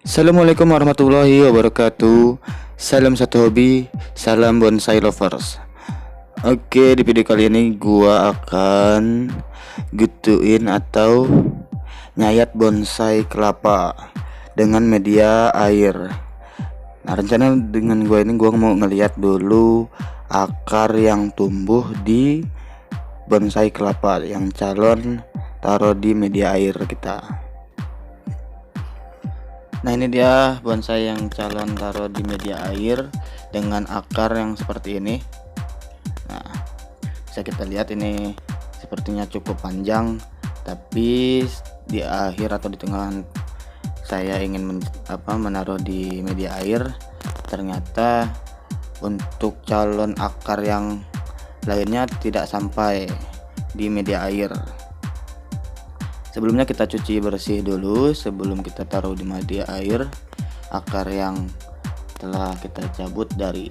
Assalamualaikum warahmatullahi wabarakatuh. Salam satu hobi, salam bonsai lovers. Oke, di video kali ini gua akan gituin atau nyayat bonsai kelapa dengan media air. Nah, rencana dengan gua ini gua mau ngeliat dulu akar yang tumbuh di bonsai kelapa yang calon taruh di media air kita. Nah, ini dia bonsai yang calon taruh di media air dengan akar yang seperti ini. Nah, bisa kita lihat ini sepertinya cukup panjang, tapi di akhir atau di tengah saya ingin menaruh di media air, ternyata untuk calon akar yang lainnya tidak sampai di media air. Sebelumnya kita cuci bersih dulu sebelum kita taruh di media air akar yang telah kita cabut dari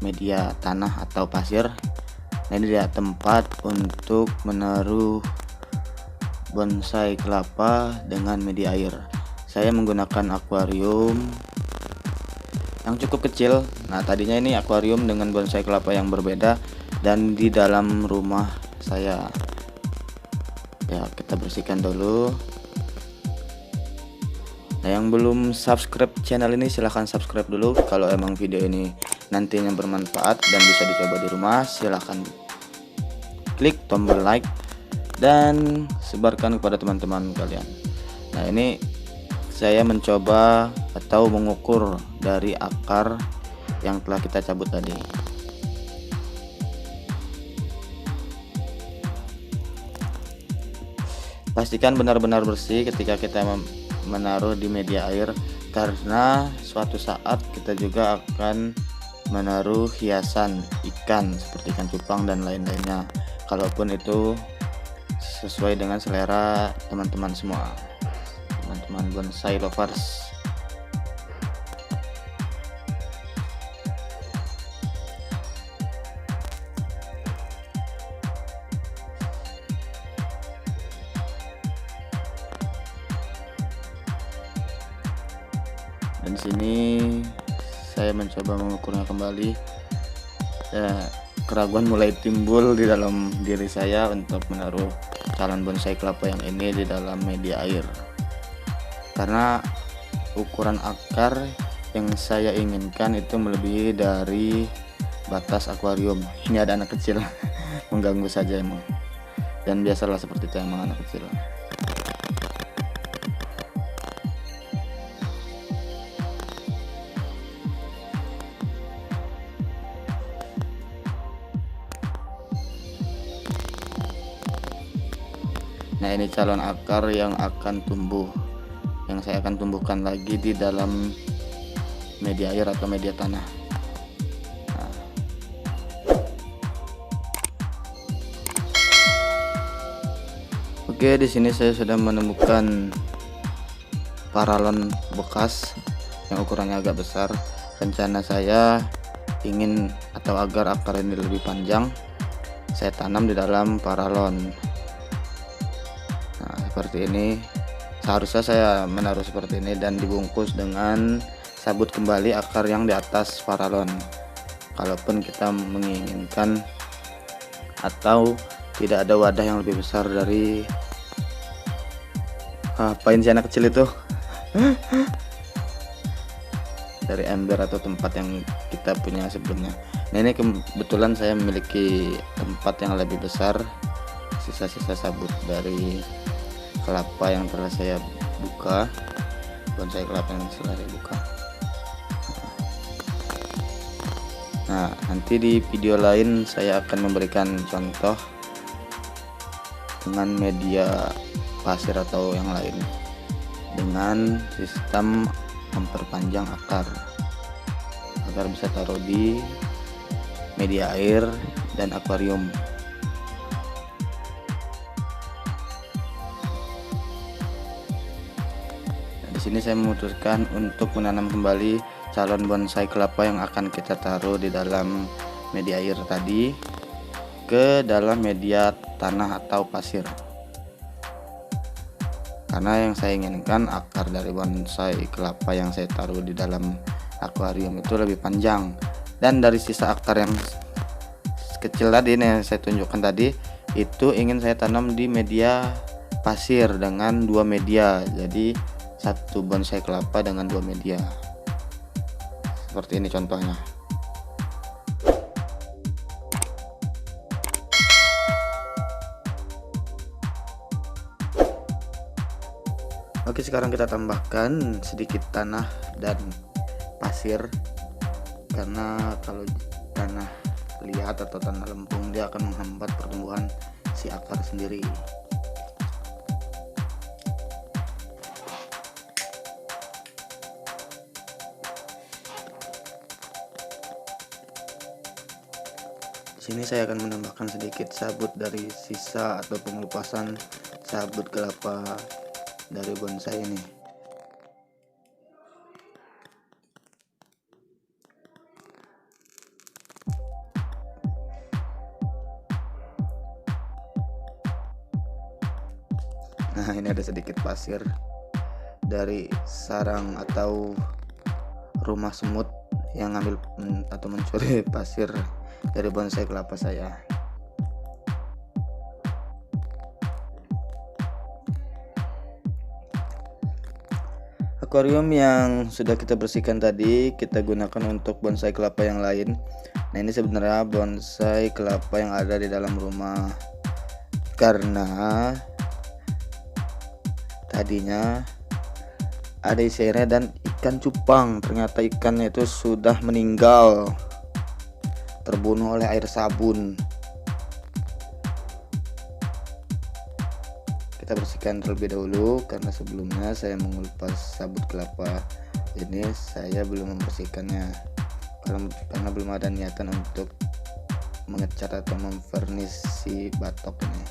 media tanah atau pasir. Nah, ini dia tempat untuk menaruh bonsai kelapa dengan media air. Saya menggunakan akuarium yang cukup kecil. Nah, tadinya ini akuarium dengan bonsai kelapa yang berbeda dan di dalam rumah saya. Ya, kita bersihkan dulu. Nah, yang belum subscribe channel ini silahkan subscribe dulu. Kalau emang video ini nantinya bermanfaat dan bisa dicoba di rumah, silahkan klik tombol like dan sebarkan kepada teman-teman kalian. Nah, ini saya mencoba atau mengukur dari akar yang telah kita cabut tadi. Pastikan benar-benar bersih ketika kita menaruh di media air, karena suatu saat kita juga akan menaruh hiasan ikan seperti ikan cupang dan lain-lainnya, kalaupun itu sesuai dengan selera teman-teman semua, teman-teman bonsai lovers. Dan di sini saya mencoba mengukurnya kembali. Keraguan mulai timbul di dalam diri saya untuk menaruh calon bonsai kelapa yang ini di dalam media air, karena ukuran akar yang saya inginkan itu melebihi dari batas akuarium. Ini ada anak kecil mengganggu saja emang, dan biasalah seperti itu emang anak kecil. Nah, ini calon akar yang akan tumbuh, yang saya akan tumbuhkan lagi di dalam media air atau media tanah. Nah, oke, di sini saya sudah menemukan paralon bekas yang ukurannya agak besar. Rencana saya ingin atau agar akar ini lebih panjang, saya tanam di dalam paralon. Nah, seperti ini. Seharusnya saya menaruh seperti ini dan dibungkus dengan sabut kembali akar yang di atas paralon. Kalaupun kita menginginkan atau tidak ada wadah yang lebih besar dari apain si anak kecil itu dari ember atau tempat yang kita punya sebelumnya. Nah, ini kebetulan saya memiliki tempat yang lebih besar, sisa-sisa sabut dari kelapa yang telah saya buka, bonsai kelapa yang telah saya buka. Nah, nanti di video lain saya akan memberikan contoh dengan media pasir atau yang lain dengan sistem memperpanjang akar agar bisa taruh di media air dan akuarium. Di sini saya memutuskan untuk menanam kembali calon bonsai kelapa yang akan kita taruh di dalam media air tadi ke dalam media tanah atau pasir. karena yang saya inginkan akar dari bonsai kelapa yang saya taruh di dalam akuarium itu lebih panjang. Dan dari sisa akar yang kecil tadi yang saya tunjukkan tadi itu ingin saya tanam di media pasir dengan 2 media. Jadi satu bonsai kelapa dengan 2 media. Seperti ini contohnya. Oke, sekarang kita tambahkan sedikit tanah dan pasir, karena kalau tanah liat atau tanah lempung dia akan menghambat pertumbuhan si akar sendiri. Di sini saya akan menambahkan sedikit sabut dari sisa atau pengelupasan sabut kelapa dari bonsai ini. Nah, ini ada sedikit pasir dari sarang atau rumah semut yang ngambil atau mencuri pasir dari bonsai kelapa saya. Akuarium yang sudah kita bersihkan tadi kita gunakan untuk bonsai kelapa yang lain. Nah, ini sebenarnya bonsai kelapa yang ada di dalam rumah, karena tadinya ada isi airnya dan ikan cupang. Ternyata ikannya itu sudah meninggal, terbunuh oleh air sabun. Kita bersihkan terlebih dahulu, karena sebelumnya saya mengupas sabut kelapa ini saya belum membersihkannya karena belum ada niatan untuk mengecat atau memvernis si batok ini.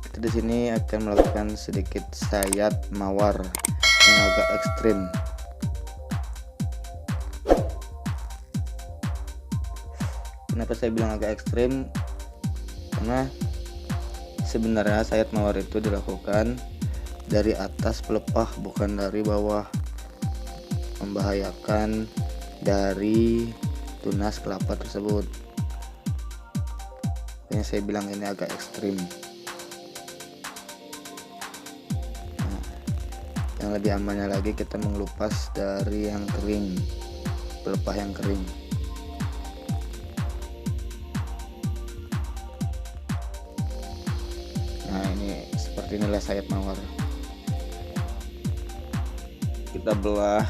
Kita di sini akan melakukan sedikit sayat mawar yang agak ekstrim. Kenapa saya bilang agak ekstrim? Karena sebenarnya sayat mawar itu dilakukan dari atas pelepah, bukan dari bawah, membahayakan dari tunas kelapa tersebut. Makanya saya bilang ini agak ekstrim. Nah, yang lebih amannya lagi kita mengelupas dari yang kering, pelepah yang kering. Nah, ini seperti inilah sayat mawar. Kita belah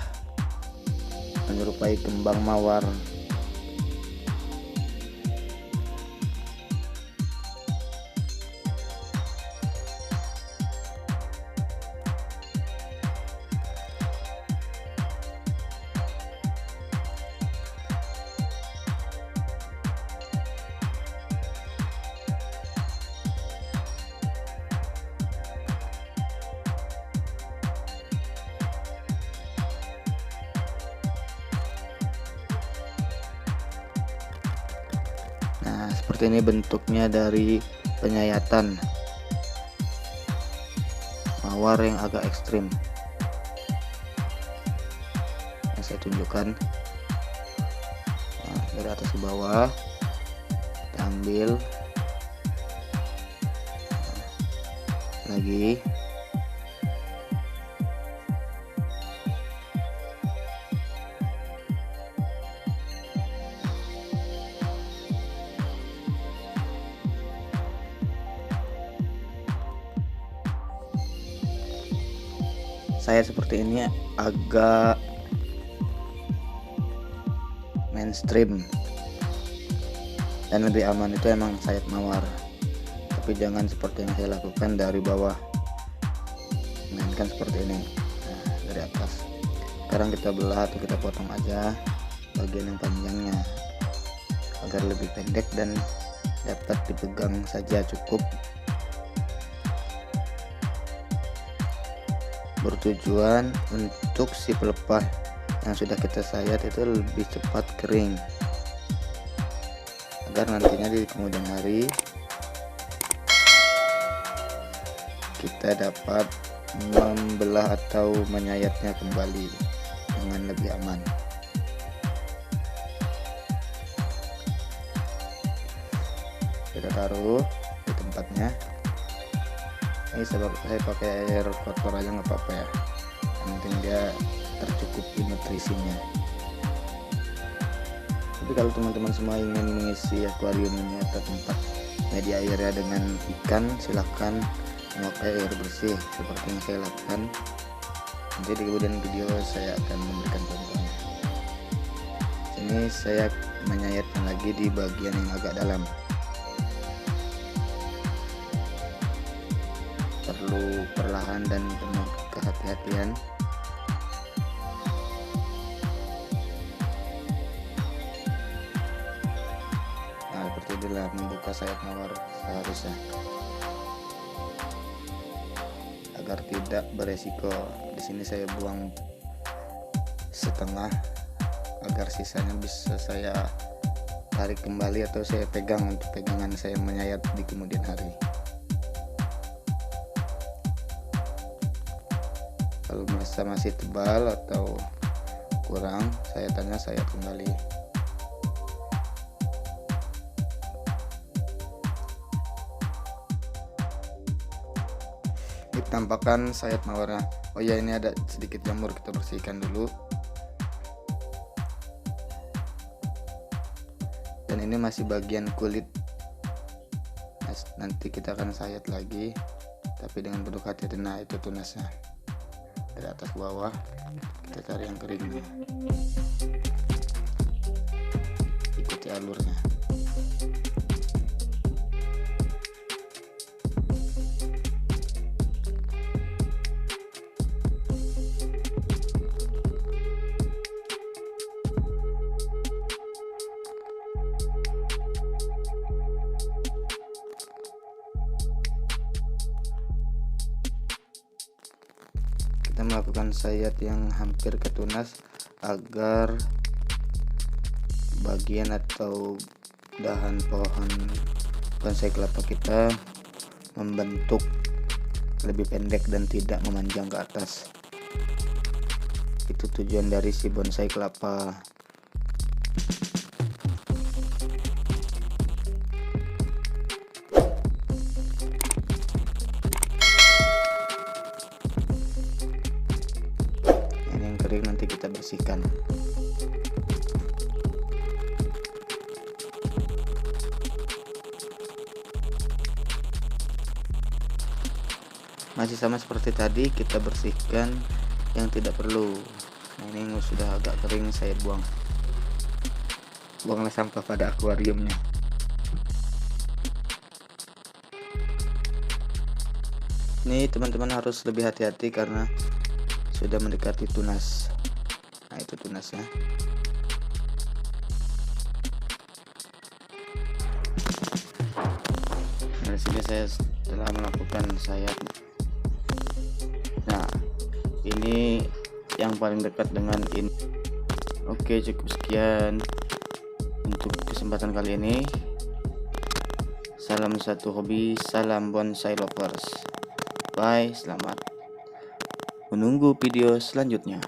menyerupai kembang mawar. Nah, seperti ini bentuknya dari penyayatan mawar yang agak ekstrim. Yang saya tunjukkan. Nah, dari atas ke bawah kita ambil lagi. Saya seperti ini agak mainstream, dan lebih aman itu emang sayat mawar, tapi jangan seperti yang saya lakukan dari bawah, melainkan seperti ini. Nah, dari atas. Sekarang kita belah atau kita potong aja bagian yang panjangnya agar lebih pendek dan dapat dipegang saja cukup. Bertujuan untuk si pelepah yang sudah kita sayat itu lebih cepat kering, agar nantinya di kemudian hari kita dapat membelah atau menyayatnya kembali dengan lebih aman. Kita taruh di tempatnya. Ini saya pakai air kotor aja nggak apa-apa ya, yang penting dia tercukupi nutrisinya. Tapi kalau teman-teman semua ingin mengisi akuarium ini atau tempat media airnya dengan ikan, silahkan memakai air bersih seperti yang saya lakukan. Nanti di kemudian video saya akan memberikan contohnya. Ini saya menyayatkan lagi di bagian yang agak dalam. Perlu perlahan dan penuh kehati-hatian. Nah, seperti inilah membuka sayap mawar seharusnya, agar tidak beresiko. Di sini saya buang setengah agar sisanya bisa saya tarik kembali atau saya pegang untuk pegangan saya menyayat di kemudian hari. Kalau merasa masih tebal atau kurang, saya tanya sayap kembali. Ini tampakkan sayap mawarnya. Oh ya, ini ada sedikit jamur, kita bersihkan dulu. Dan ini masih bagian kulit. Nanti kita akan sayat lagi, tapi dengan penuh hati-hati. Nah, itu tunasnya. Dari atas ke bawah kita cari yang kering, ikuti alurnya. Kita melakukan sayat yang hampir ke tunas agar bagian atau dahan pohon bonsai kelapa kita membentuk lebih pendek dan tidak memanjang ke atas. Itu tujuan dari si bonsai kelapa. Kering nanti kita bersihkan. Masih sama seperti tadi, kita bersihkan yang tidak perlu. Nah, ini sudah agak kering, saya buanglah sampah pada akuariumnya. Ini teman-teman harus lebih hati-hati karena sudah mendekati tunas. Nah, itu tunasnya. Dari sini saya telah melakukan sayap. Nah, ini yang paling dekat dengan ini. Oke, cukup sekian untuk kesempatan kali ini. Salam satu hobi, salam bonsai lovers. Bye, selamat menunggu video selanjutnya.